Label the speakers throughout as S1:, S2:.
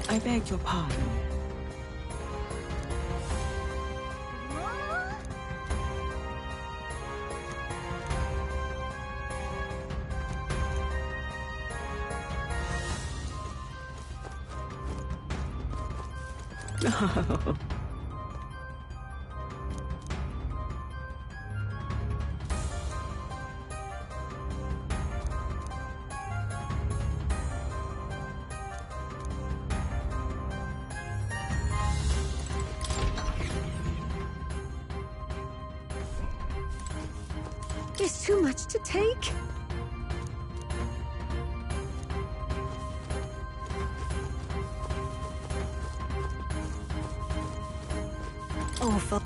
S1: I beg your pardon.
S2: It's too much to take. Awful.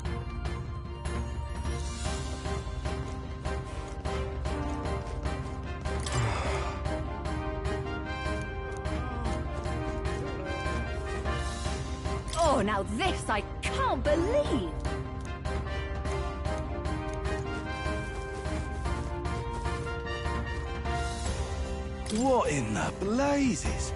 S3: Oh, now this I can't believe!
S4: What in the blazes?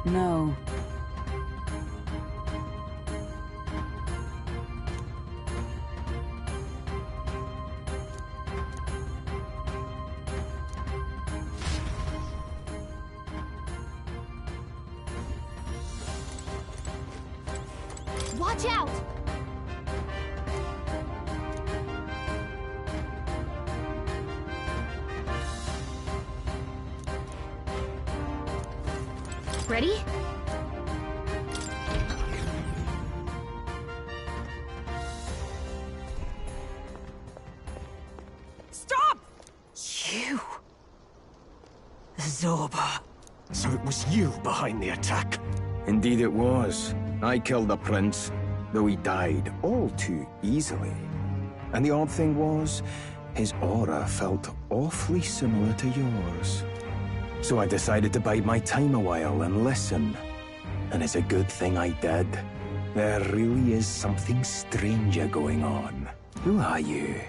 S1: No.
S3: Watch out! Ready?
S1: Stop! You! Zorba.
S5: So it was you behind the attack?
S6: Indeed it was. I killed the prince, though he died all too easily. And the odd thing was, his aura felt awfully similar to yours. So I decided to bide my time a while and listen. And it's a good thing I did. There really is something stranger going on. Who are you?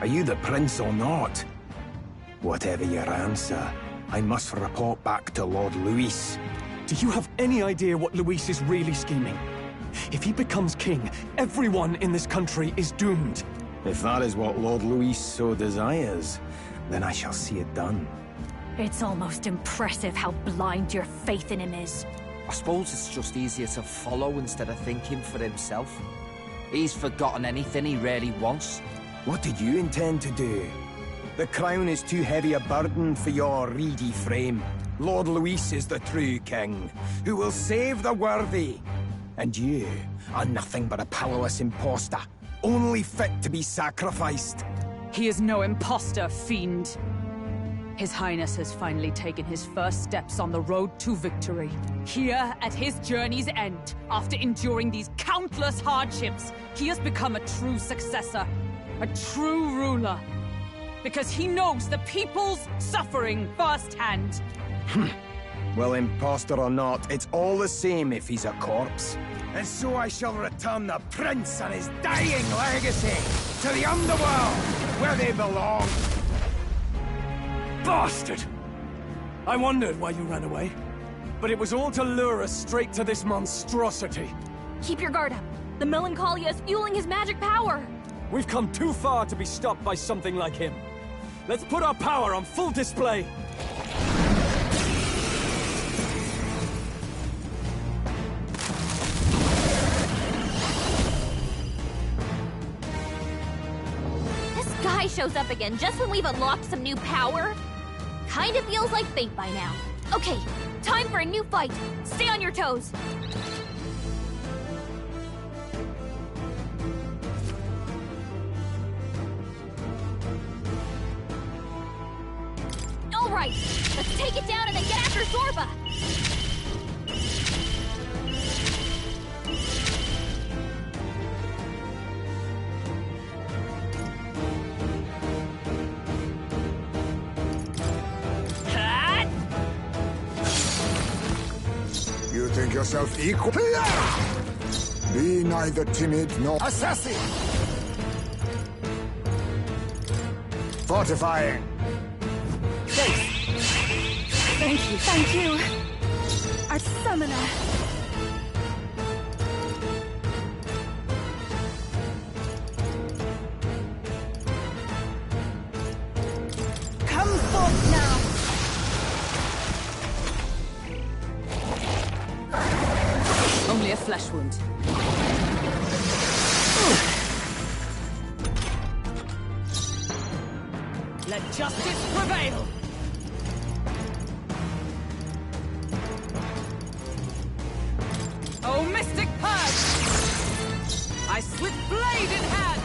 S6: Are you the prince or not? Whatever your answer, I must report back to Lord Luis.
S5: Do you have any idea what Luis is really scheming? If he becomes king, everyone in this country is doomed.
S6: If that is what Lord Luis so desires, then I shall see it done.
S3: It's almost impressive how blind your faith in him is.
S7: I suppose it's just easier to follow instead of thinking for himself. He's forgotten anything he really wants.
S6: What did you intend to do? The crown is too heavy a burden for your reedy frame. Lord Luis is the true king, who will save the worthy. And you are nothing but a powerless imposter, only fit to be sacrificed.
S1: He is no imposter, fiend. His Highness has finally taken his first steps on the road to victory. Here, at his journey's end, after enduring these countless hardships, he has become a true successor, a true ruler. Because he knows the people's suffering firsthand.
S6: Well, imposter or not, it's all the same if he's a corpse. And so I shall return the prince and his dying legacy to the underworld, where they belong.
S5: Bastard! I wondered why you ran away. But it was all to lure us straight to this monstrosity.
S3: Keep your guard up. The Melancholia is fueling his magic power.
S5: We've come too far to be stopped by something like him. Let's put our power on full display.
S3: This guy
S8: guy shows up again just when we've unlocked some new power? Kinda feels like fate by now. Okay, time for a new fight. Stay on your toes. All right, let's take it down and then get after Zorba.
S9: You think yourself equal? Be neither timid nor assassin. Fortifying.
S2: Thank you. Our summoner. Come forth now.
S1: Only a flesh wound. Let justice prevail! Oh, mystic purge! I slip blade in hand!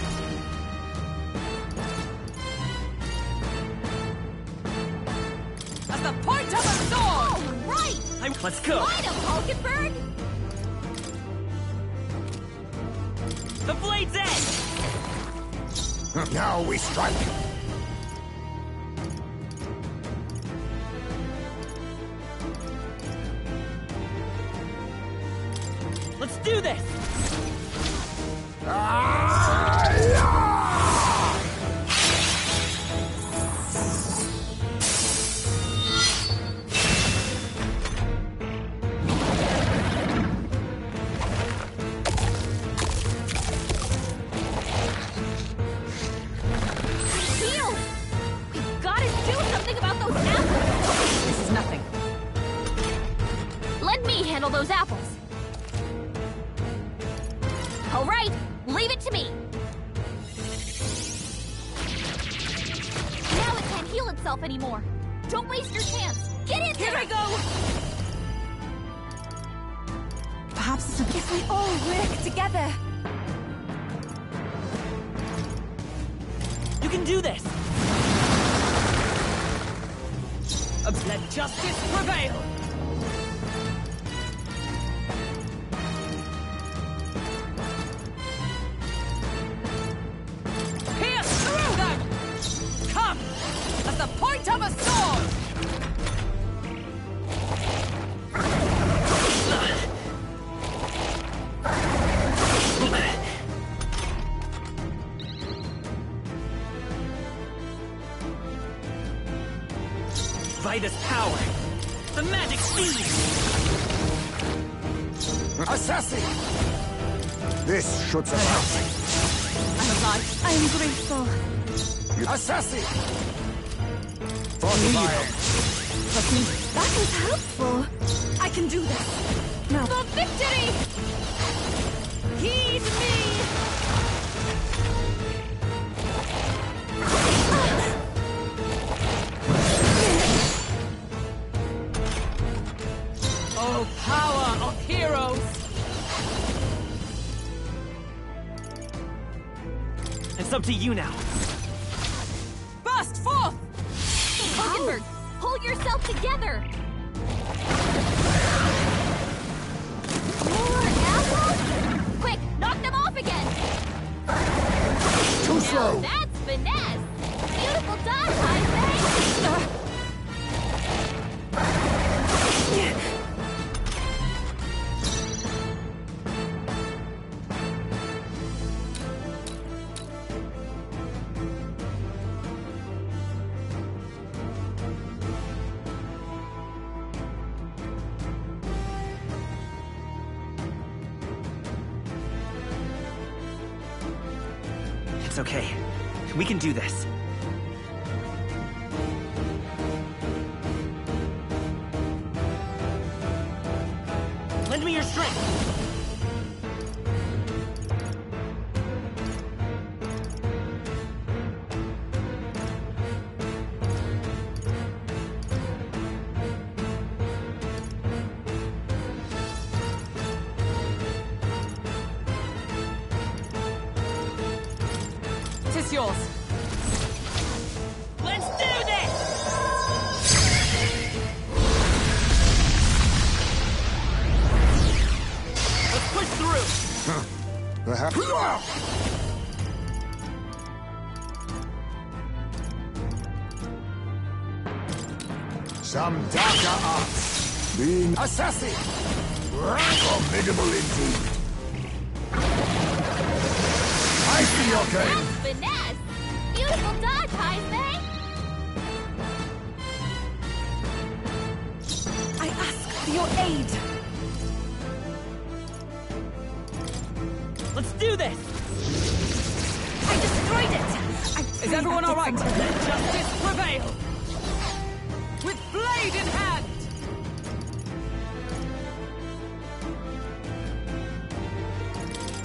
S1: At the point of a sword!
S8: All right!
S5: Let's go!
S8: Light him, Hulkenberg!
S5: The blade's edge!
S9: Now we strike.
S5: Let's do this!
S8: Shield! We've gotta do something about those apples!
S1: This is nothing.
S8: Let me handle those apples. All right, leave it to me. Now it can't heal itself anymore. Don't waste your chance. Get in there!
S1: Here I go!
S2: Perhaps if we all work together.
S5: You can do this! Let justice prevail!
S1: Pierce through them! Come! At the point of a sword!
S5: Vitus power! The magic seed!
S9: Assassin! This should suffice.
S1: I'm alive.
S2: I am grateful.
S9: Assassin! Fortifying.
S1: Trust me.
S2: That was helpful. I can do this. Now.
S8: For victory!
S1: Heed me! Oh, power of heroes!
S5: It's up to you now.
S1: Burst forth!
S8: Hulkenberg, pull yourself together! More apples? Quick, knock them off again!
S9: Too
S8: Now
S9: slow.
S8: that's finesse! Beautiful dodge, I say!
S5: It's okay. We can do this. Lend me your strength!
S1: It's yours. Let's do this! Let's push through!
S9: Some darker arts. Being assassin. Formidable indeed. I see your game.
S8: That's finesse! Beautiful dodge, Heisman!
S2: I ask for your aid.
S1: Let's do this!
S2: I destroyed it!
S1: Is everyone all right? Let justice prevail! With blade in hand!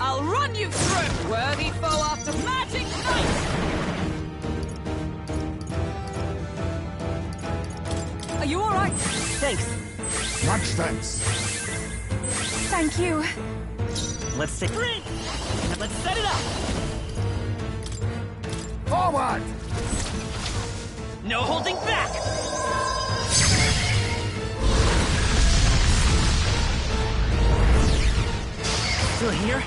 S1: I'll run you through! Worthy foe after magic night! Are you all right? Thanks.
S9: Much thanks.
S2: Thank you.
S1: Let's say free! Let's set it up!
S9: Forward!
S1: No holding back! Still here?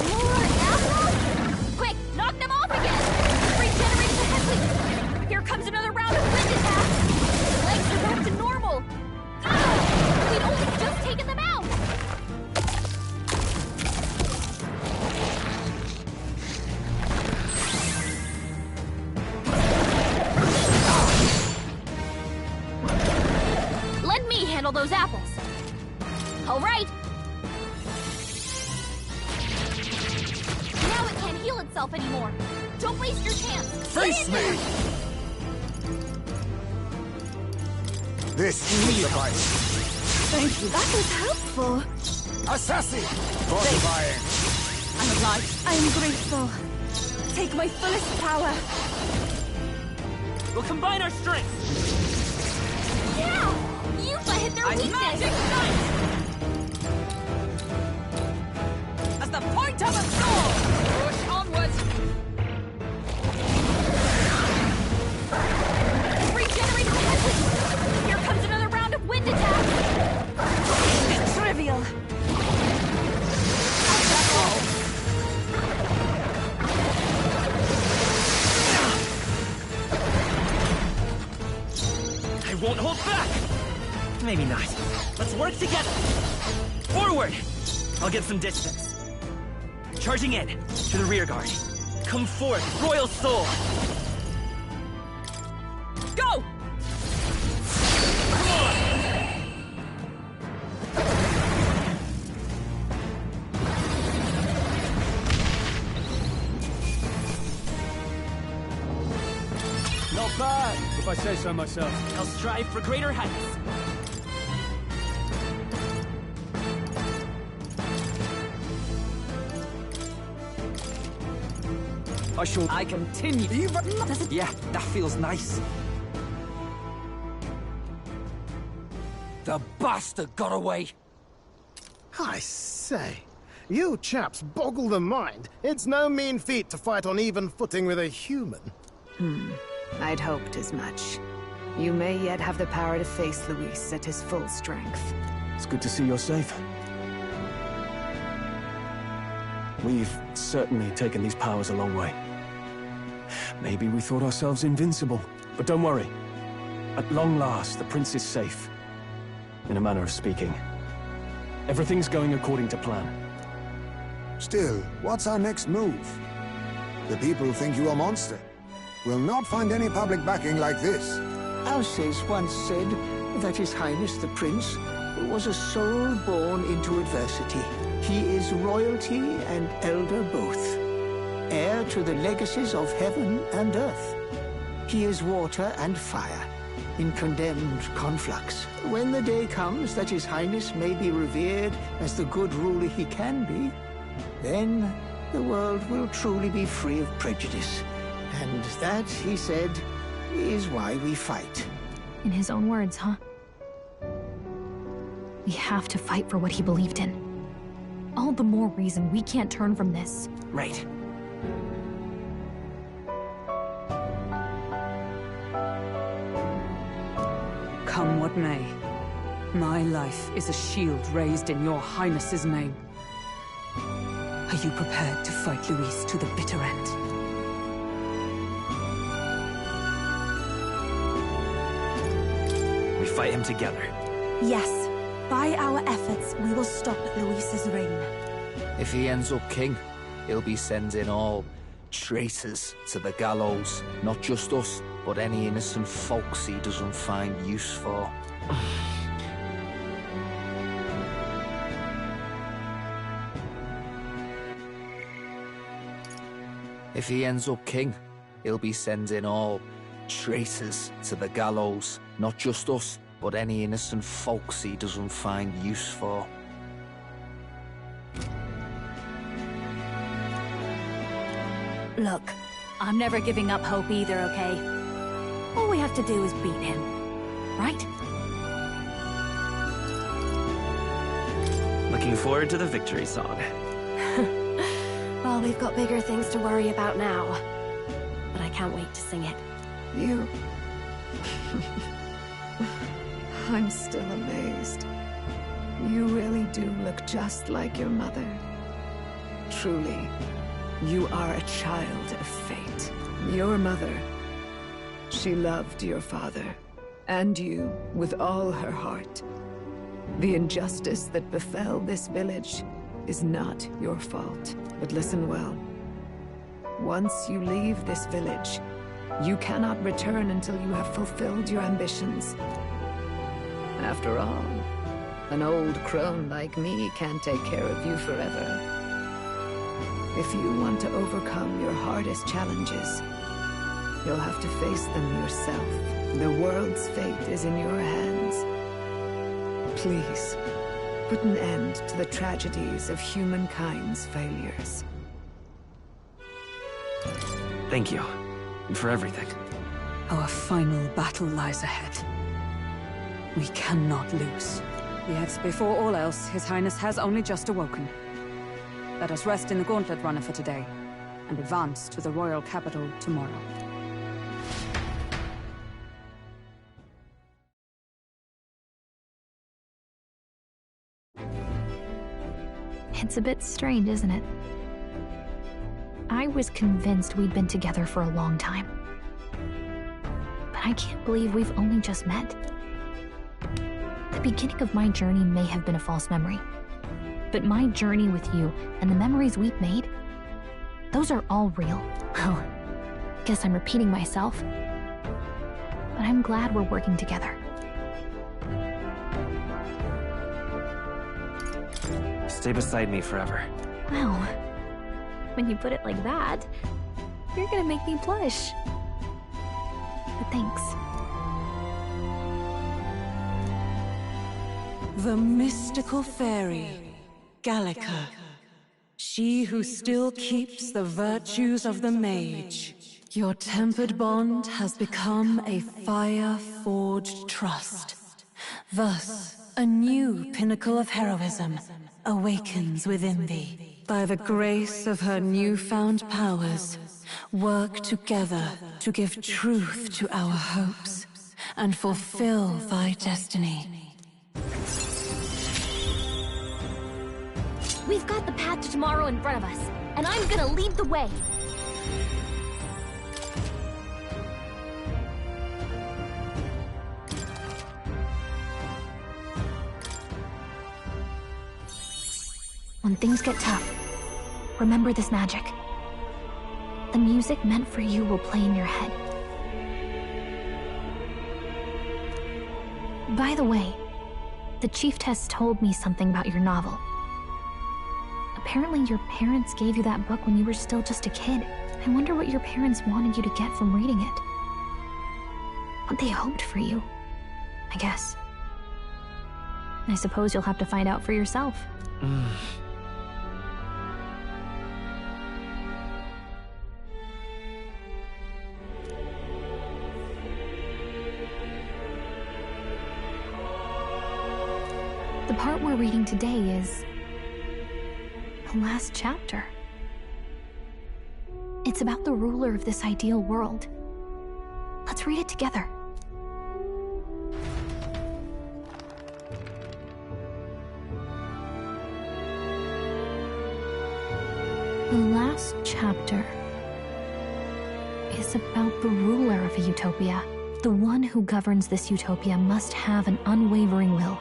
S8: More apples? Quick, knock them off again! Regenerate the headwind! Here comes another round of wind attack! Legs are back to normal! Ah! We'd only just taken them out! Let me handle those apples. All right. Now it can't heal itself anymore. Don't waste your chance.
S9: Face me! This is the fight.
S2: Thank you. That was helpful.
S9: Assassin! Fortifying.
S1: I'm obliged.
S2: I am grateful. Take my fullest power.
S1: We'll combine our strength.
S8: Yeah! You might hit their weakness.
S1: Magic night! As the point of a sword! Push onwards!
S8: Regenerate the headwind! Here comes another round of wind attacks!
S2: Trivial.
S1: I won't hold back! Maybe not. Let's work together! Forward! I'll get some distance. Charging in, to the rear guard. Come forth, Royal Soul! Go!
S5: Not bad, if I say so myself.
S1: I'll strive for greater heights. I continue. Yeah, that feels nice. The bastard got away.
S10: I say, you chaps boggle the mind. It's no mean feat to fight on even footing with a human.
S11: I'd hoped as much. You may yet have the power to face Luis at his full strength.
S6: It's good to see you're safe. We've certainly taken these powers a long way. Maybe we thought ourselves invincible, but don't worry. At long last, the prince is safe. In a manner of speaking. Everything's going according to plan.
S9: Still, what's our next move? The people think you a monster. We'll not find any public backing like this.
S12: Alces once said that His Highness the Prince was a soul born into adversity. He is royalty and elder both, heir to the legacies of heaven and earth. He is water and fire, in condemned conflux. When the day comes that His Highness may be revered as the good ruler he can be, then the world will truly be free of prejudice. And that, he said, is why we fight.
S3: In his own words, huh? We have to fight for what he believed in. All the more reason we can't turn from this.
S5: Right.
S1: Come what may, my life is a shield raised in your Highness's name. Are you prepared to fight Luis to the bitter end?
S5: We fight him together.
S2: Yes. By our efforts, we will stop Luis's reign.
S7: If he ends up king, he'll be sending all traitors to the gallows. Not just us, but any innocent folks he doesn't find use for. If he ends up king, he'll be sending all traitors to the gallows. Not just us, but any innocent folks he doesn't find use for.
S3: Look, I'm never giving up hope either, okay? All we have to do is beat him, right?
S5: Looking forward to the victory song.
S2: Well, we've got bigger things to worry about now. But I can't wait to sing it.
S11: You... I'm still amazed. You really do look just like your mother. Truly, you are a child of fate. Your mother, she loved your father, and you with all her heart. The injustice that befell this village is not your fault. But listen well. Once you leave this village, you cannot return until you have fulfilled your ambitions. After all, an old crone like me can't take care of you forever. If you want to overcome your hardest challenges, you'll have to face them yourself. The world's fate is in your hands. Please, put an end to the tragedies of humankind's failures.
S5: Thank you. And for everything.
S1: Our final battle lies ahead. We cannot lose. Yet, before all else, His Highness has only just awoken. Let us rest in the Gauntlet Runner for today, and advance to the royal capital tomorrow.
S3: It's a bit strange, isn't it? I was convinced we'd been together for a long time. But I can't believe we've only just met. The beginning of my journey may have been a false memory. But my journey with you and the memories we've made, those are all real. Oh, guess I'm repeating myself. But I'm glad we're working together.
S5: Stay beside me forever.
S3: Well, when you put it like that, you're gonna make me blush. But thanks.
S13: The mystical fairy, Gallica. She who still keeps the virtues of the mage. Your tempered bond has become a fire-forged trust. Thus, a new pinnacle of heroism awakens within thee. By the grace of her newfound powers, work together to give truth to our hopes and fulfill thy destiny.
S8: We've got the path to tomorrow in front of us, and I'm gonna lead the way.
S3: When things get tough, remember this magic. The music meant for you will play in your head. By the way, the Chieftess told me something about your novel. Apparently your parents gave you that book when you were still just a kid. I wonder what your parents wanted you to get from reading it. What they hoped for you, I guess. I suppose you'll have to find out for yourself. The part we're reading today is The last chapter. It's about the ruler of this ideal world. Let's read it together. The last chapter is about the ruler of a utopia. The one who governs this utopia must have an unwavering will.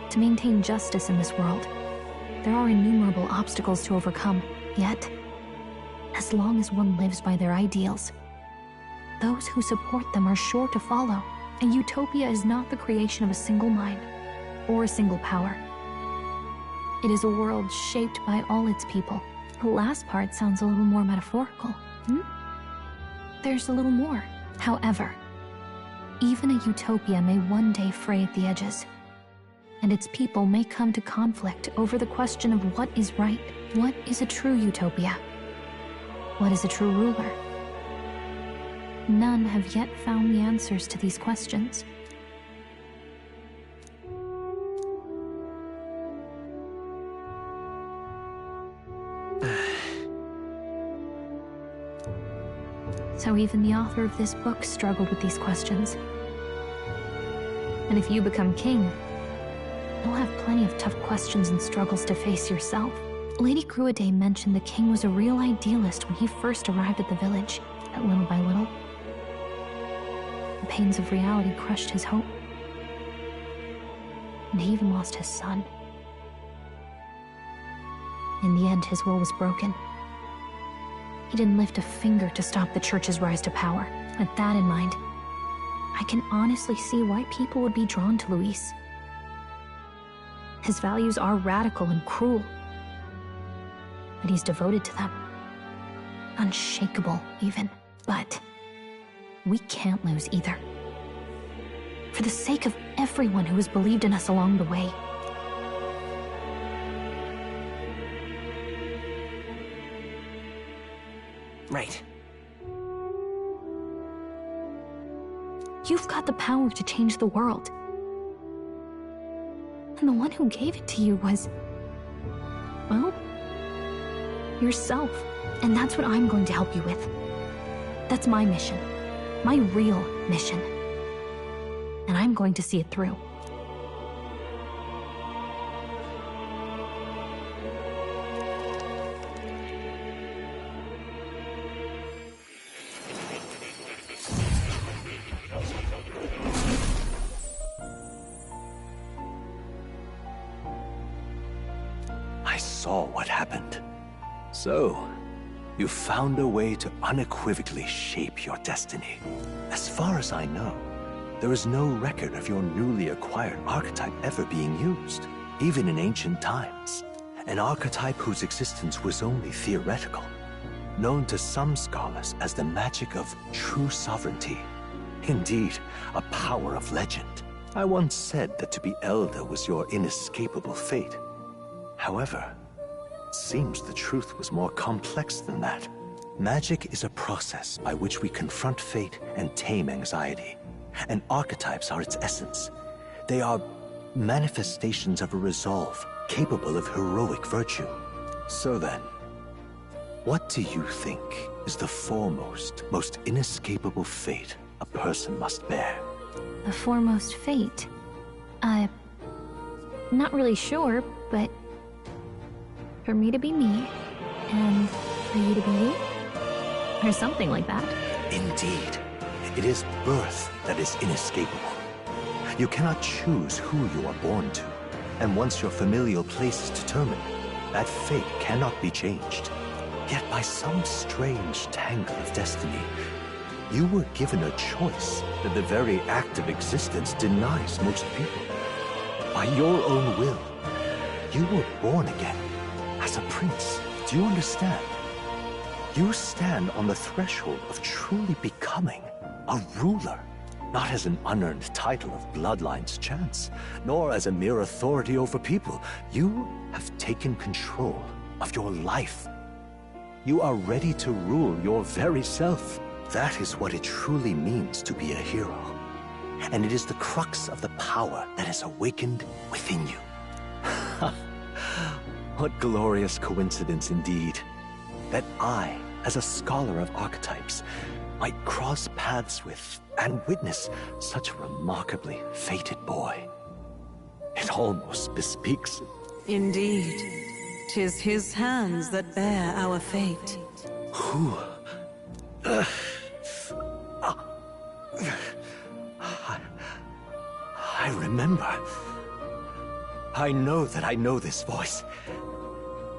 S3: To maintain justice in this world, there are innumerable obstacles to overcome. Yet, as long as one lives by their ideals, those who support them are sure to follow. A utopia is not the creation of a single mind or a single power. It is a world shaped by all its people. The last part sounds a little more metaphorical. There's a little more. However, even a utopia may one day fray at the edges, and its people may come to conflict over the question of what is right. What is a true utopia? What is a true ruler? None have yet found the answers to these questions. So even the author of this book struggled with these questions. And if you become king, you'll have plenty of tough questions and struggles to face yourself. Lady Gruaday mentioned the king was a real idealist when he first arrived at the village, and little by little, the pains of reality crushed his hope. And he even lost his son. In the end, his will was broken. He didn't lift a finger to stop the church's rise to power. With that in mind, I can honestly see why people would be drawn to Luis. His values are radical and cruel, but he's devoted to them. Unshakable, even. But we can't lose either. For the sake of everyone who has believed in us along the way.
S6: Right.
S3: You've got the power to change the world. And the one who gave it to you was, well, yourself. And that's what I'm going to help you with. That's my mission. My real mission. And I'm going to see it through.
S4: I saw what happened. So, you found a way to unequivocally shape your destiny. As far as I know, there is no record of your newly acquired archetype ever being used, even in ancient times. An archetype whose existence was only theoretical, known to some scholars as the magic of true sovereignty. Indeed, a power of legend. I once said that to be elder was your inescapable fate. However, it seems the truth was more complex than that. Magic is a process by which we confront fate and tame anxiety. And archetypes are its essence. They are manifestations of a resolve capable of heroic virtue. So then, what do you think is the foremost, most inescapable fate a person must bear?
S3: The foremost fate? Not really sure, but for me to be me, and for you to be you? Or something like that.
S4: Indeed. It is birth that is inescapable. You cannot choose who you are born to, and once your familial place is determined, that fate cannot be changed. Yet by some strange tangle of destiny, you were given a choice that the very act of existence denies most people. By your own will, you were born again as a prince. Do you understand? You stand on the threshold of truly becoming a ruler, not as an unearned title of bloodline's chance, nor as a mere authority over people. You have taken control of your life. You are ready to rule your very self. That is what it truly means to be a hero. And it is the crux of the power that is awakened within you. What glorious coincidence indeed, that I, as a scholar of archetypes, might cross paths with and witness such a remarkably fated boy. It almost bespeaks...
S13: Indeed. 'Tis his hands that bear our fate.
S4: Who? I remember. I know that I know this voice.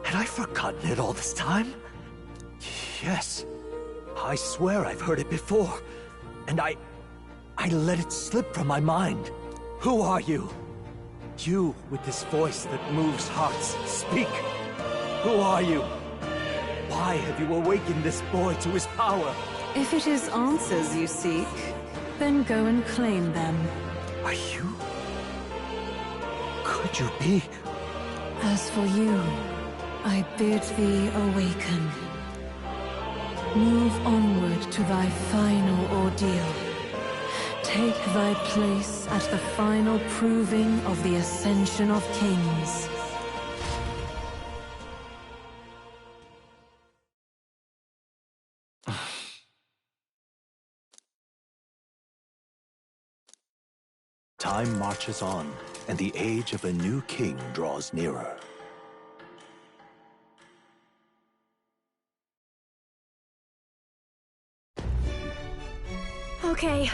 S4: Had I forgotten it all this time? Yes. I swear I've heard it before. And I let it slip from my mind. Who are you? You with this voice that moves hearts. Speak. Who are you? Why have you awakened this boy to his power?
S13: If it is answers you seek, then go and claim them.
S4: Are you? Could you be?
S13: As for you, I bid thee awaken. Move onward to thy final ordeal. Take thy place at the final proving of the Ascension of Kings.
S4: Time marches on, and the age of a new king draws nearer.
S2: Okay,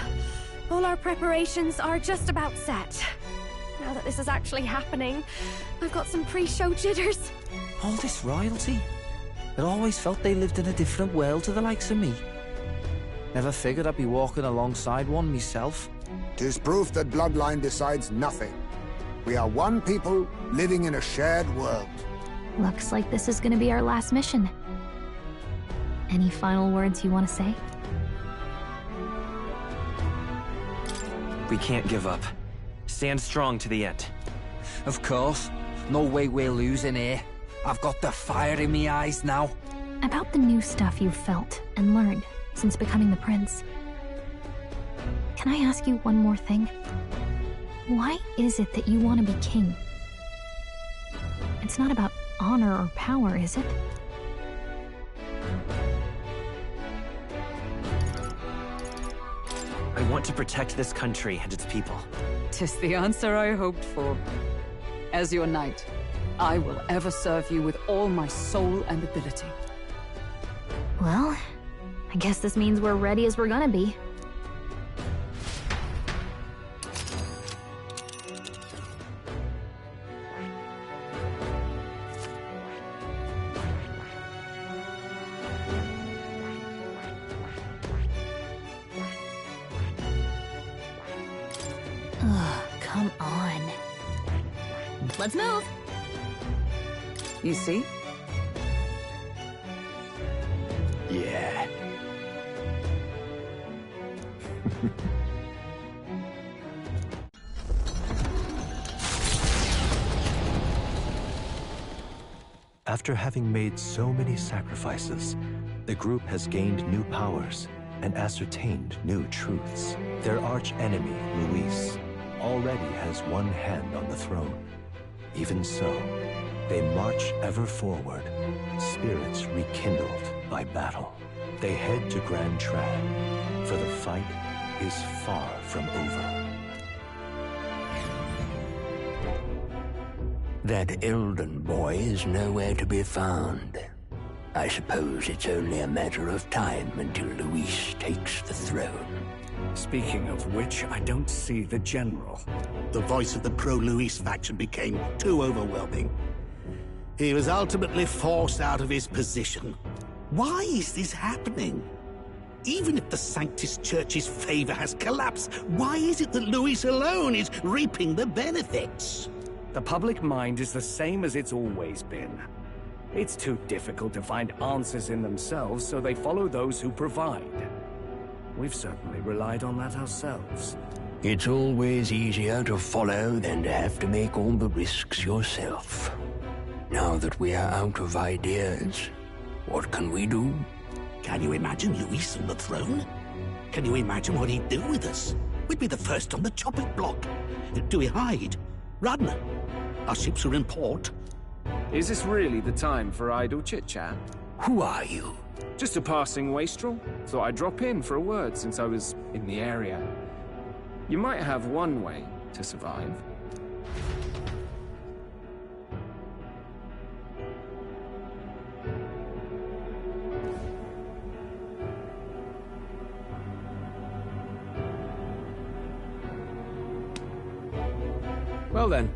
S2: all our preparations are just about set. Now that this is actually happening, I've got some pre-show jitters.
S7: All this royalty? I always felt they lived in a different world to the likes of me. Never figured I'd be walking alongside one myself.
S9: 'Tis proof that bloodline decides nothing. We are one people living in a shared world.
S3: Looks like this is gonna be our last mission. Any final words you want to say?
S14: We can't give up. Stand strong to the end.
S7: Of course. No way we're losing here. I've got the fire in me eyes now.
S3: About the new stuff you've felt and learned since becoming the prince. Can I ask you one more thing? Why is it that you want to be king? It's not about honor or power, is it?
S14: I want to protect this country and its people.
S1: 'Tis the answer I hoped for. As your knight, I will ever serve you with all my soul and ability.
S3: Well, I guess this means we're ready as we're gonna be.
S2: Ugh, come on. Let's move!
S13: You see?
S4: Yeah. After having made so many sacrifices, the group has gained new powers and ascertained new truths. Their arch-enemy, Luis, already has one hand on the throne. Even so, they march ever forward, spirits rekindled by battle. They head to Grand Trad, for the fight is far from over.
S15: That Elden boy is nowhere to be found. I suppose it's only a matter of time until Luis takes the throne.
S16: Speaking of which, I don't see the general.
S17: The voice of the pro-Luis faction became too overwhelming. He was ultimately forced out of his position. Why is this happening? Even if the Sanctus Church's favor has collapsed, why is it that Luis alone is reaping the benefits?
S16: The public mind is the same as it's always been. It's too difficult to find answers in themselves, so they follow those who provide. We've certainly relied on that ourselves.
S15: It's always easier to follow than to have to make all the risks yourself. Now that we are out of ideas, what can we do?
S17: Can you imagine Luis on the throne? Can you imagine what he'd do with us? We'd be the first on the chopping block. Do we hide? Run? Our ships are in port.
S16: Is this really the time for idle chit-chat?
S15: Who are you?
S16: Just a passing wastrel. Thought I'd drop in for a word since I was in the area. You might have one way to survive. Well then,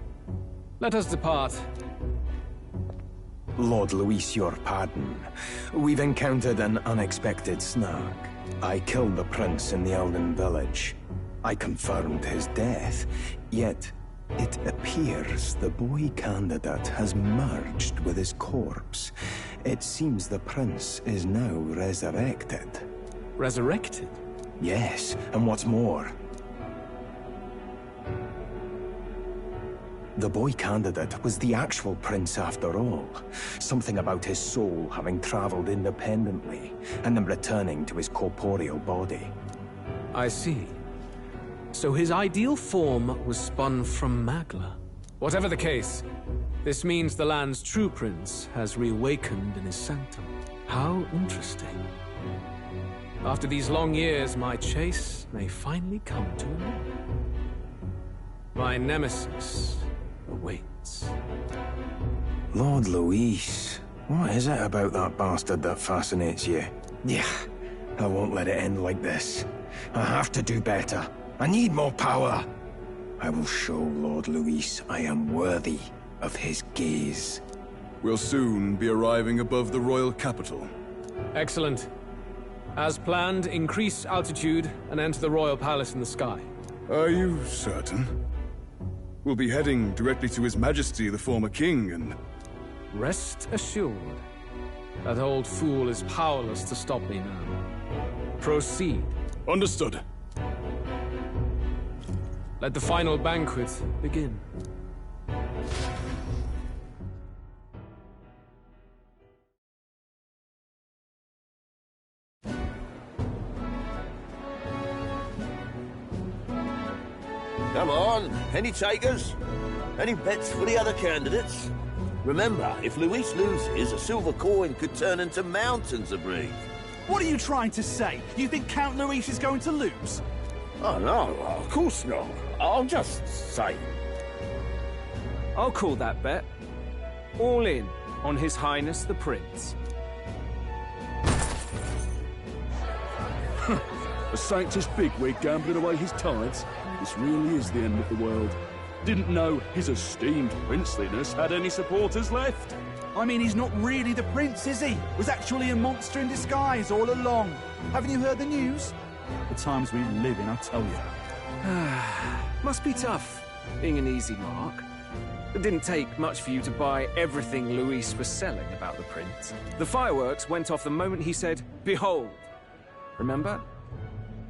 S16: let us depart.
S6: Lord Luis, your pardon. We've encountered an unexpected snag. I killed the prince in the Elden village. I confirmed his death, yet it appears the boy candidate has merged with his corpse. It seems the prince is now resurrected.
S16: Resurrected?
S6: Yes, and what's more, the boy candidate was the actual prince after all. Something about his soul having traveled independently, and then returning to his corporeal body.
S16: I see. So his ideal form was spun from Magla. Whatever the case, this means the land's true prince has reawakened in his sanctum. How interesting. After these long years, my chase may finally come to an end. My nemesis awaits.
S6: Lord Luis, what is it about that bastard that fascinates you? Yeah, I won't let it end like this. I have to do better. I need more power. I will show Lord Luis I am worthy of his gaze.
S18: We'll soon be arriving above the royal capital.
S16: Excellent. As planned, increase altitude and enter the royal palace in the sky.
S18: Are you certain? We'll be heading directly to His Majesty, the former king, and...
S16: Rest assured. That old fool is powerless to stop me now. Proceed.
S18: Understood.
S16: Let the final banquet begin.
S19: Come on, any takers? Any bets for the other candidates? Remember, if Luis loses, a silver coin could turn into mountains of breed.
S20: What are you trying to say? You think Count Luis is going to lose?
S19: Oh, no, of course not. I'm just saying.
S16: I'll call that bet. All in on His Highness the Prince.
S18: A Sanctus bigwig gambling away his tithes? This really is the end of the world. Didn't know his esteemed princeliness had any supporters left.
S20: I mean, he's not really the prince, is he? Was actually a monster in disguise all along. Haven't you heard the news? The times we live in, I tell you.
S16: Must be tough, being an easy mark. It didn't take much for you to buy everything Luis was selling about the prince. The fireworks went off the moment he said, "Behold." Remember?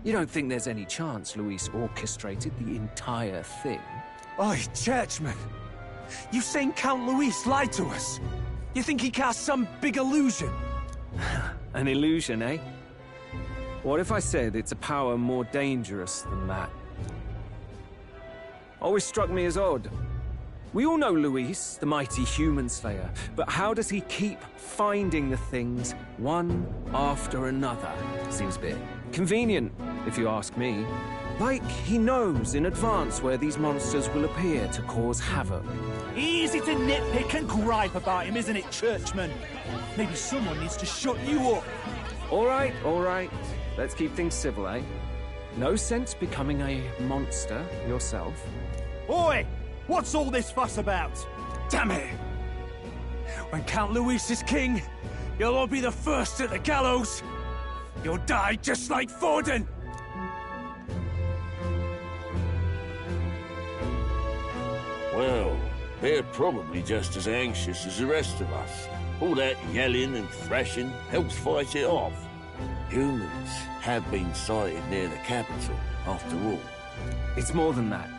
S16: You don't think there's any chance Luis orchestrated the entire thing?
S5: Oi, churchman! You saying Count Luis lied to us? You think he cast some big illusion?
S16: An illusion, eh? What if I said it's a power more dangerous than that? Always struck me as odd. We all know Luis, the mighty human slayer, but how does he keep finding the things one after another? Seems a bit convenient, if you ask me. Like he knows in advance where these monsters will appear to cause havoc.
S20: Easy to nitpick and gripe about him, isn't it, churchman? Maybe someone needs to shut you up.
S16: All right. Let's keep things civil, eh? No sense becoming a monster yourself.
S20: Oi! What's all this fuss about?
S5: Damn it! When Count Luis is king, you'll all be the first at the gallows. You'll die just like Forden.
S19: Well, they're probably just as anxious as the rest of us. All that yelling and thrashing helps fight it off. Humans have been sighted near the capital, after all.
S16: It's more than that.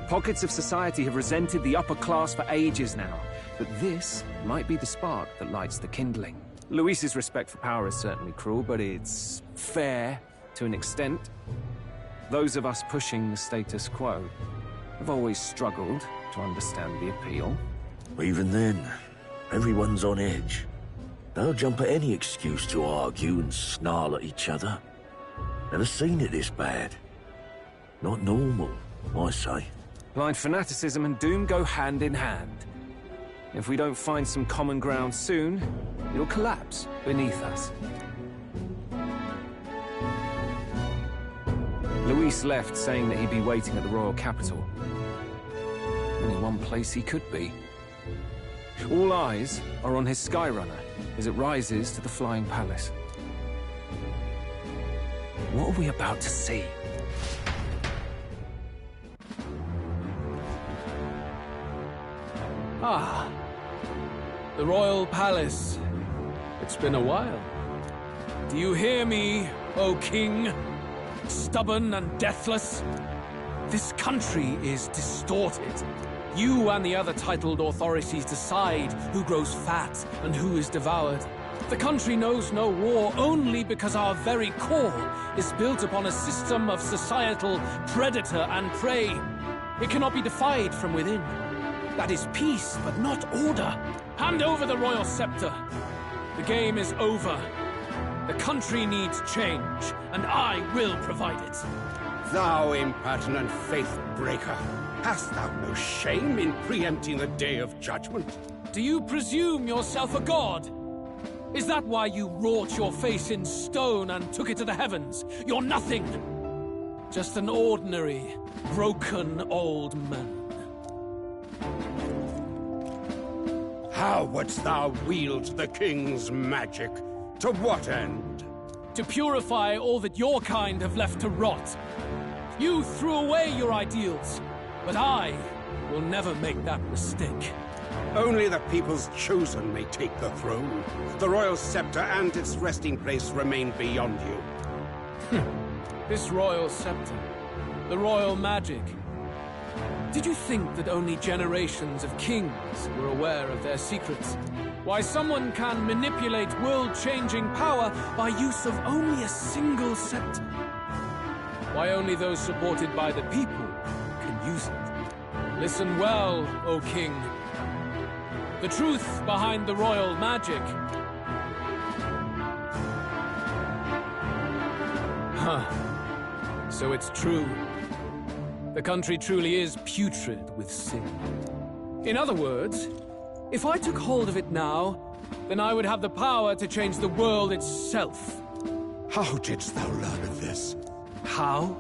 S16: Pockets of society have resented the upper class for ages now, but this might be the spark that lights the kindling. Luis's respect for power is certainly cruel, but it's fair to an extent. Those of us pushing the status quo have always struggled to understand the appeal.
S19: Even then, Everyone's on edge. They'll jump at any excuse to argue and snarl at each other. Never seen it this bad. Not normal, I say.
S16: Blind fanaticism and doom go hand in hand. If we don't find some common ground soon, it'll collapse beneath us. Luis left saying that he'd be waiting at the royal capital. Only one place he could be. All eyes are on his Skyrunner as it rises to the flying palace. What are we about to see?
S5: Ah, the royal palace. It's been a while. Do you hear me, O king? Stubborn and deathless? This country is distorted. You and the other titled authorities decide who grows fat and who is devoured. The country knows no war only because our very core is built upon a system of societal predator and prey. It cannot be defied from within. That is peace, but not order. Hand over the royal scepter. The game is over. The country needs change, and I will provide it.
S21: Thou impertinent faith breaker, hast thou no shame in preempting the day of judgment?
S5: Do you presume yourself a god? Is that why you wrought your face in stone and took it to the heavens? You're nothing. Just an ordinary, broken old man.
S21: How wouldst thou wield the king's magic? To what end?
S5: To purify all that your kind have left to rot. You threw away your ideals, but I will never make that mistake.
S21: Only the people's chosen may take the throne. The royal scepter and its resting place remain beyond you.
S5: This royal scepter, the royal magic. Did you think that only generations of kings were aware of their secrets? Why someone can manipulate world-changing power by use of only a single scepter? Why only those supported by the people can use it? Listen well, O king. The truth behind the royal magic. Huh. So it's true. The country truly is putrid with sin. In other words, if I took hold of it now, then I would have the power to change the world itself.
S21: How didst thou learn of this?
S5: How?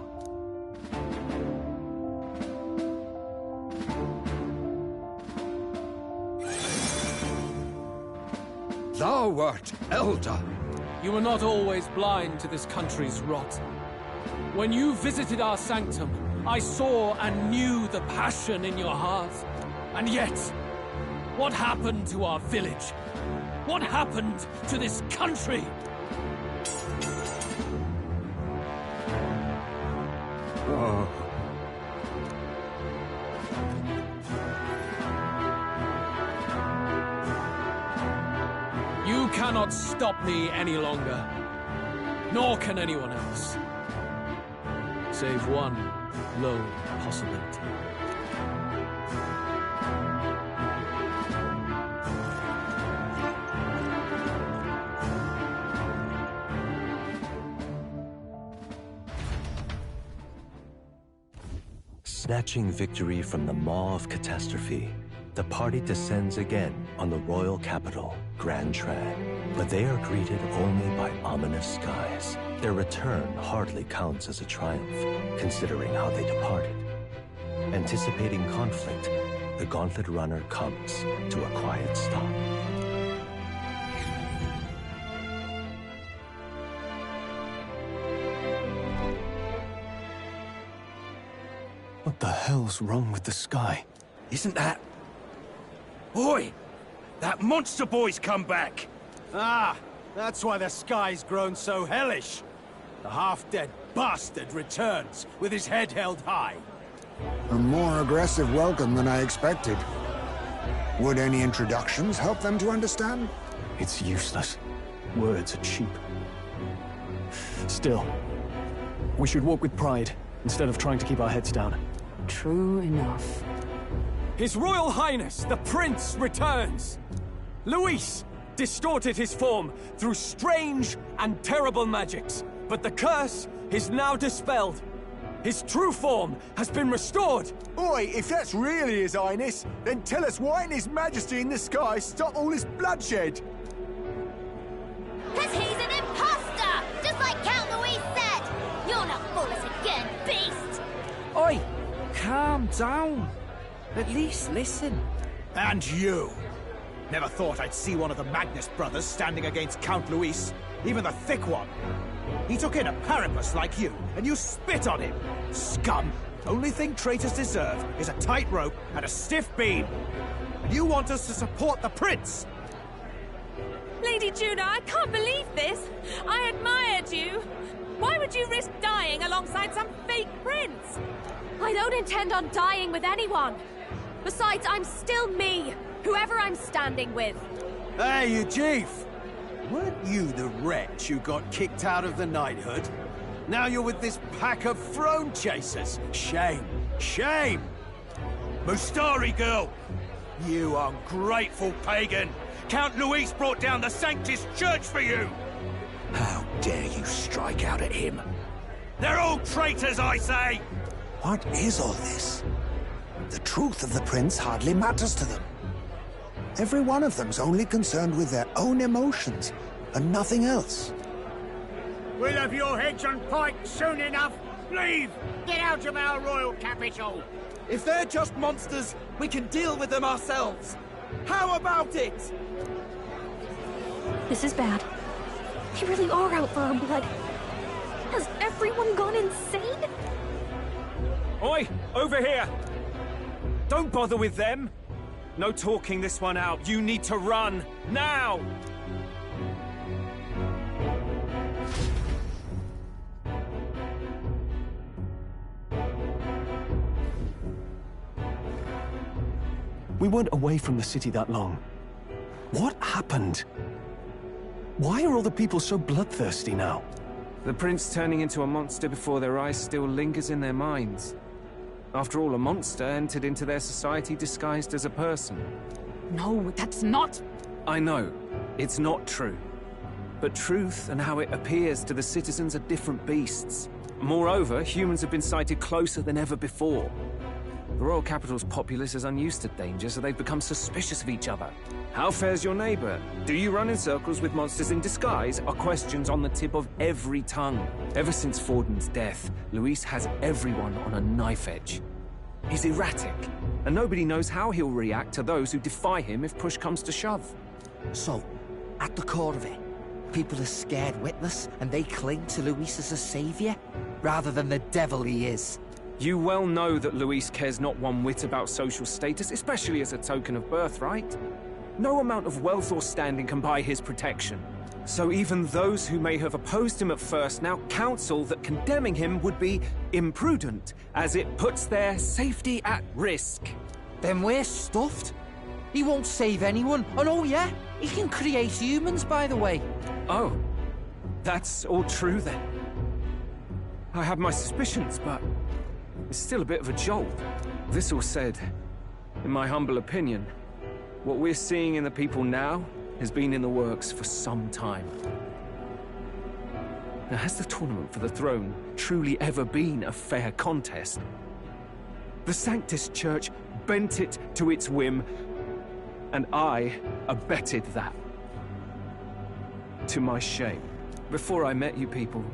S21: Thou wert elder.
S5: You were not always blind to this country's rot. When you visited our sanctum, I saw and knew the passion in your heart. And yet, what happened to our village? What happened to this country?
S21: Oh.
S5: You cannot stop me any longer. Nor can anyone else. Save one lone possibility.
S4: Snatching victory from the maw of catastrophe, the party descends again on the royal capital, Grand Tran. But they are greeted only by ominous skies. Their return hardly counts as a triumph, considering how they departed. Anticipating conflict, the Gauntlet Runner comes to a quiet stop.
S6: What the hell's wrong with the sky?
S5: Isn't that... Oi! That monster boy's come back!
S10: Ah, that's why the sky's grown so hellish. The half-dead bastard returns with his head held high.
S9: A more aggressive welcome than I expected. Would any introductions help them to understand?
S6: It's useless. Words are cheap. Still, we should walk with pride instead of trying to keep our heads down.
S13: True enough.
S5: His Royal Highness, the Prince, returns!
S14: Luis distorted his form through strange and terrible magics, but the curse is now dispelled. His true form has been restored.
S6: Oi, if that's really His Highness, then tell us why in His Majesty in the sky stop all this bloodshed?
S8: Because he's an imposter! Just like Count Louis said! You'll not fool us again, beast!
S12: Oi! Calm down. At least listen.
S20: And you! Never thought I'd see one of the Magnus brothers standing against Count Luis, even the thick one. He took in a Paripus like you, and you spit on him! Scum! Only thing traitors deserve is a tight rope and a stiff beam. And you want us to support the prince!
S22: Lady Juna, I can't believe this! I admired you! Why would you risk dying alongside some fake prince?
S2: I don't intend on dying with anyone. Besides, I'm still me, whoever I'm standing with.
S20: Hey, you chief! Weren't you the wretch who got kicked out of the knighthood? Now you're with this pack of throne chasers. Shame! Shame! Mustari girl! You ungrateful pagan! Count Luis brought down the Sanctus Church for you! How dare you strike out at him? They're all traitors, I say!
S9: What is all this? The truth of the prince hardly matters to them. Every one of them's only concerned with their own emotions, and nothing else.
S23: We'll have your heads on pikes soon enough. Leave! Get out of our royal capital!
S12: If they're just monsters, we can deal with them ourselves. How about it?
S2: This is bad. They really are out for our blood. Has everyone gone insane?
S14: Oi! Over here! Don't bother with them! No talking this one out. You need to run! Now!
S4: We weren't away from the city that long. What happened? Why are all the people so bloodthirsty now?
S5: The prince turning into a monster before their eyes still lingers in their minds. After all, a monster entered into their society disguised as a person.
S1: No, that's not...
S5: I know, it's not true. But truth and how it appears to the citizens are different beasts. Moreover, humans have been sighted closer than ever before. The royal capital's populace is unused to danger, so they've become suspicious of each other. How fares your neighbor? Do you run in circles with monsters in disguise? Are questions on the tip of every tongue. Ever since Forden's death, Luis has everyone on a knife edge. He's erratic, and nobody knows how he'll react to those who defy him if push comes to shove.
S12: So, at the core of it, people are scared witless, and they cling to Luis as a savior, rather than the devil he is.
S5: You well know that Luis cares not one whit about social status, especially as a token of birthright. No amount of wealth or standing can buy his protection. So even those who may have opposed him at first now counsel that condemning him would be imprudent, as it puts their safety at risk.
S12: Then we're stuffed. He won't save anyone. And oh yeah, he can create humans, by the way.
S5: Oh, that's all true then. I have my suspicions, but it's still a bit of a jolt. This all said, in my humble opinion, what we're seeing in the people now has been in the works for some time. Now, has the tournament for the throne truly ever been a fair contest? The Sanctus Church bent it to its whim, and I abetted that. To my shame. Before I met you people,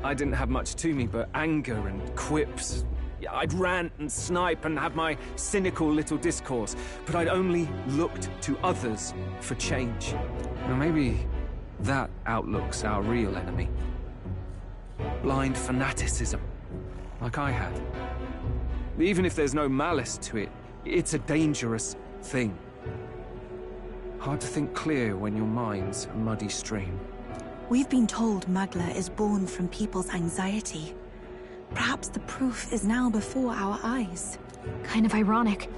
S5: I didn't have much to me but anger and quips. I'd rant and snipe and have my cynical little discourse, but I'd only looked to others for change. Now maybe that outlook's our real enemy. Blind fanaticism, like I had. Even if there's no malice to it, it's a dangerous thing. Hard to think clear when your mind's a muddy stream.
S24: We've been told Magla is born from people's anxiety. Perhaps the proof is now before our eyes.
S3: Kind of ironic.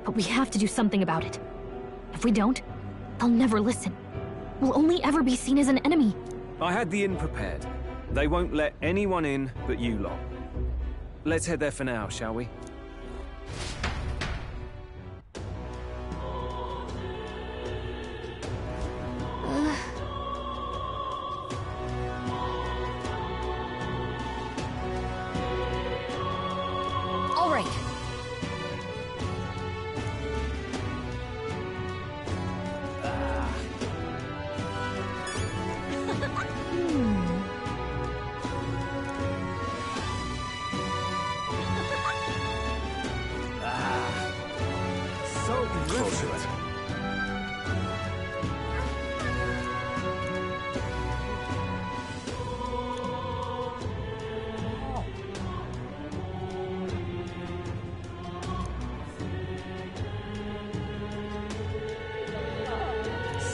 S3: But we have to do something about it. If we don't, they'll never listen. We'll only ever be seen as an enemy.
S5: I had the inn prepared. They won't let anyone in but you lot. Let's head there for now, shall we?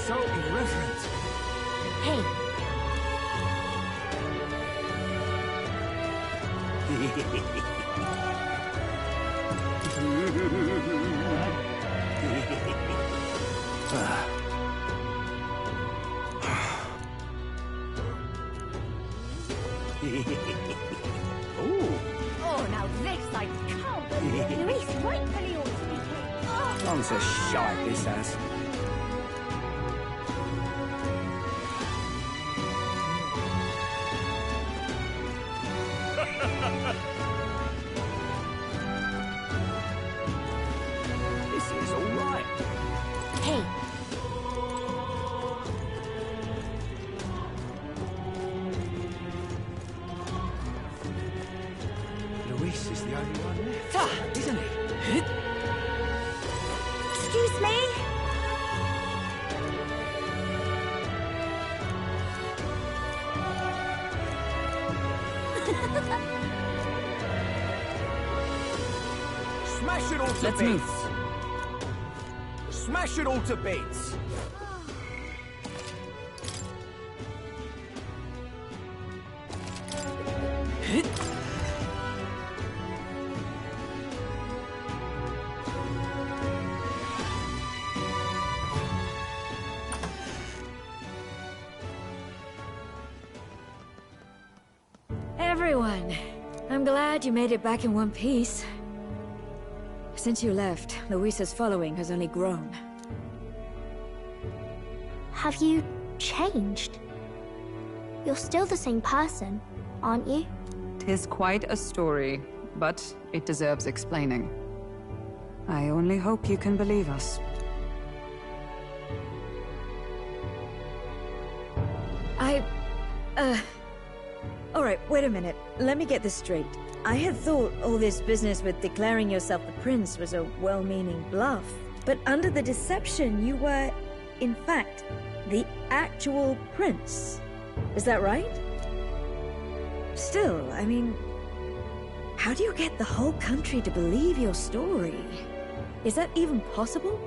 S12: so irreverent.
S8: Hey,
S22: Oh, now this I can't believe. Luis rightfully ought to be king. Oh.
S16: I'm so shy this has. This is all right.
S8: hey,
S12: Luis is the only one left, isn't he?
S8: excuse me?
S14: Smash it all to
S5: Let's
S14: bits!
S5: move.
S14: Smash it all to bits!
S7: Everyone, I'm glad you made it back in one piece. Since you left, Luisa's following has only grown.
S8: Have you changed? You're still the same person, aren't you?
S1: 'Tis quite a story, but it deserves explaining. I only hope you can believe us.
S7: Alright, wait a minute. Let me get this straight. I had thought all this business with declaring yourself the prince was a well-meaning bluff. But under the deception, you were, in fact, the actual prince. Is that right? Still, I mean, how do you get the whole country to believe your story? Is that even possible?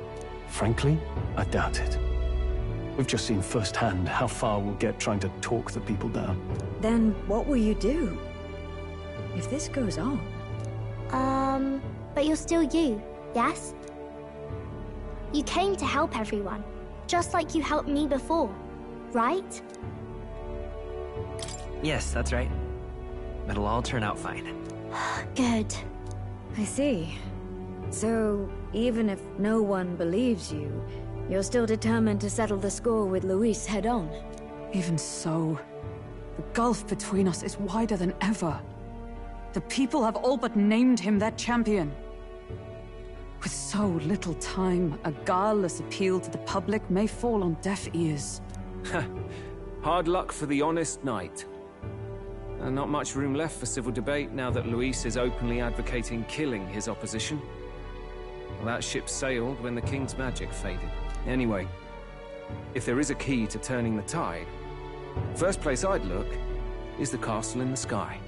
S4: Frankly, I doubt it. We've just seen firsthand how far we'll get trying to talk the people down.
S7: Then what will you do? If this goes on...
S8: But you're still you, yes? You came to help everyone, just like you helped me before, right?
S11: Yes, that's right. It'll all turn out fine.
S8: Good.
S7: I see. So, even if no one believes you, you're still determined to settle the score with Luis head-on?
S1: Even so, the gulf between us is wider than ever. The people have all but named him their champion. With so little time, a guileless appeal to the public may fall on deaf ears.
S5: Hard luck for the honest knight. And not much room left for civil debate now that Luis is openly advocating killing his opposition. Well, that ship sailed when the king's magic faded. Anyway, if there is a key to turning the tide, first place I'd look is the castle in the sky.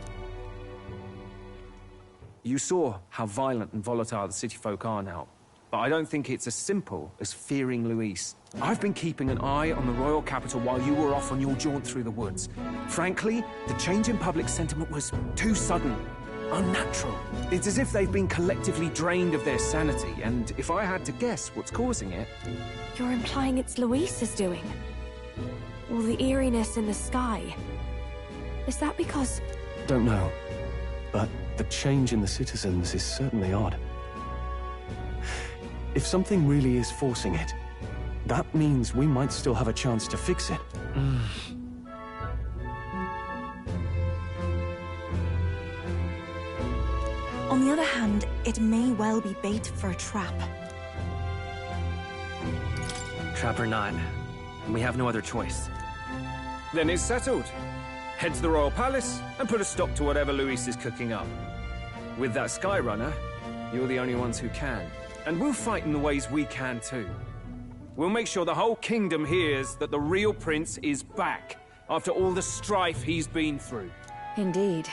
S5: You saw how violent and volatile the city folk are now, but I don't think it's as simple as fearing Luis. I've been keeping an eye on the royal capital while you were off on your jaunt through the woods. Frankly, the change in public sentiment was too sudden, unnatural. It's as if they've been collectively drained of their sanity, and if I had to guess what's causing it...
S2: You're implying it's Luis's doing? All the eeriness in the sky. Is that because...
S4: Don't know, but the change in the citizens is certainly odd. If something really is forcing it, that means we might still have a chance to fix it.
S24: On the other hand, it may well be bait for a trap.
S11: Trap or not, we have no other choice.
S5: Then it's settled. Head to the royal palace and put a stop to whatever Luis is cooking up. With that Skyrunner, you're the only ones who can. And we'll fight in the ways we can too. We'll make sure the whole kingdom hears that the real prince is back, after all the strife he's been through.
S7: Indeed.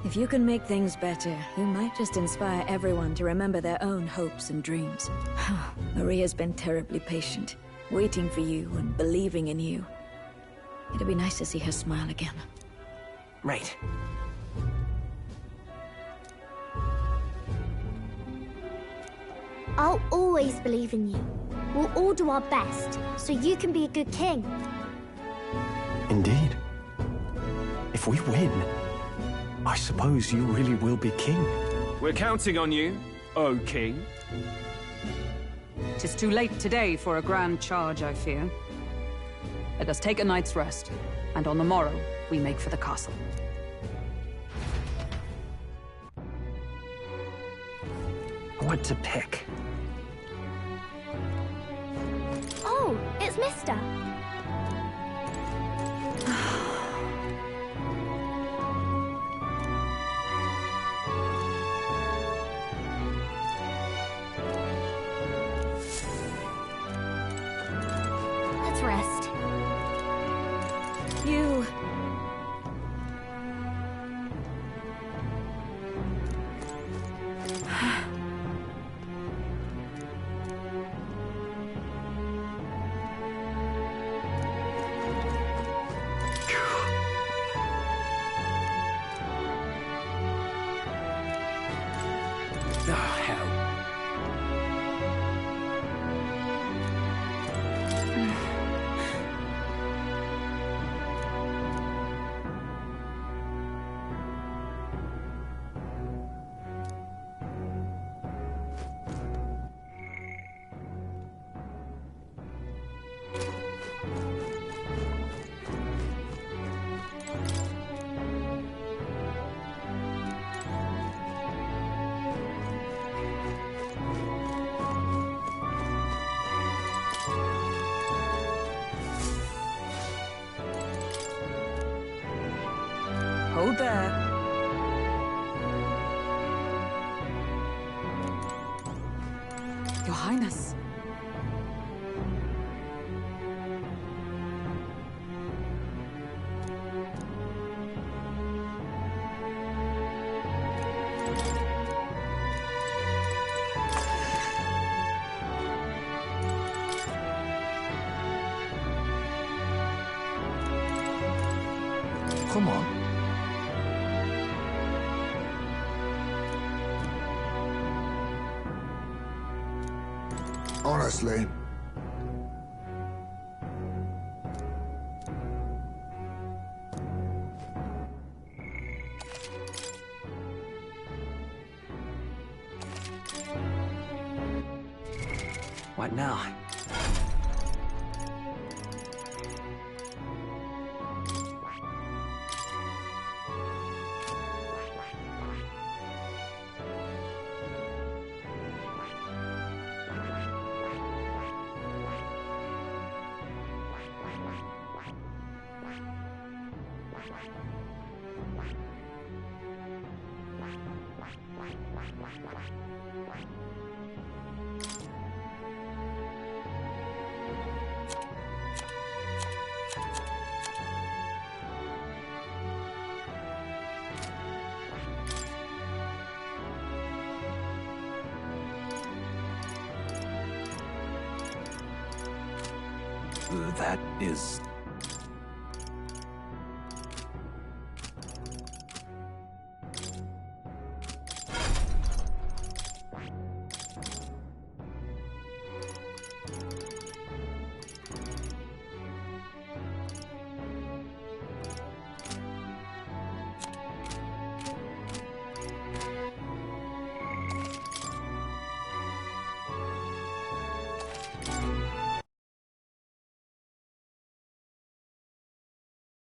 S7: If you can make things better, you might just inspire everyone to remember their own hopes and dreams. Maria's been terribly patient. waiting for you and believing in you. It'd be nice to see her smile again.
S12: Right.
S15: I'll always believe in you. We'll all do our best, so you can be a good king.
S4: Indeed. If we win, I suppose you really will be king.
S5: We're counting on you, O King.
S1: 'Tis too late today for a grand charge, I fear. Let us take a night's rest, and on the morrow, we make for the castle.
S11: What to pick?
S15: Oh, it's Mister. Let's rest.
S7: You...
S1: Hold there. Your Highness.
S4: Comment?
S9: Honestly.
S11: What now?
S4: That is...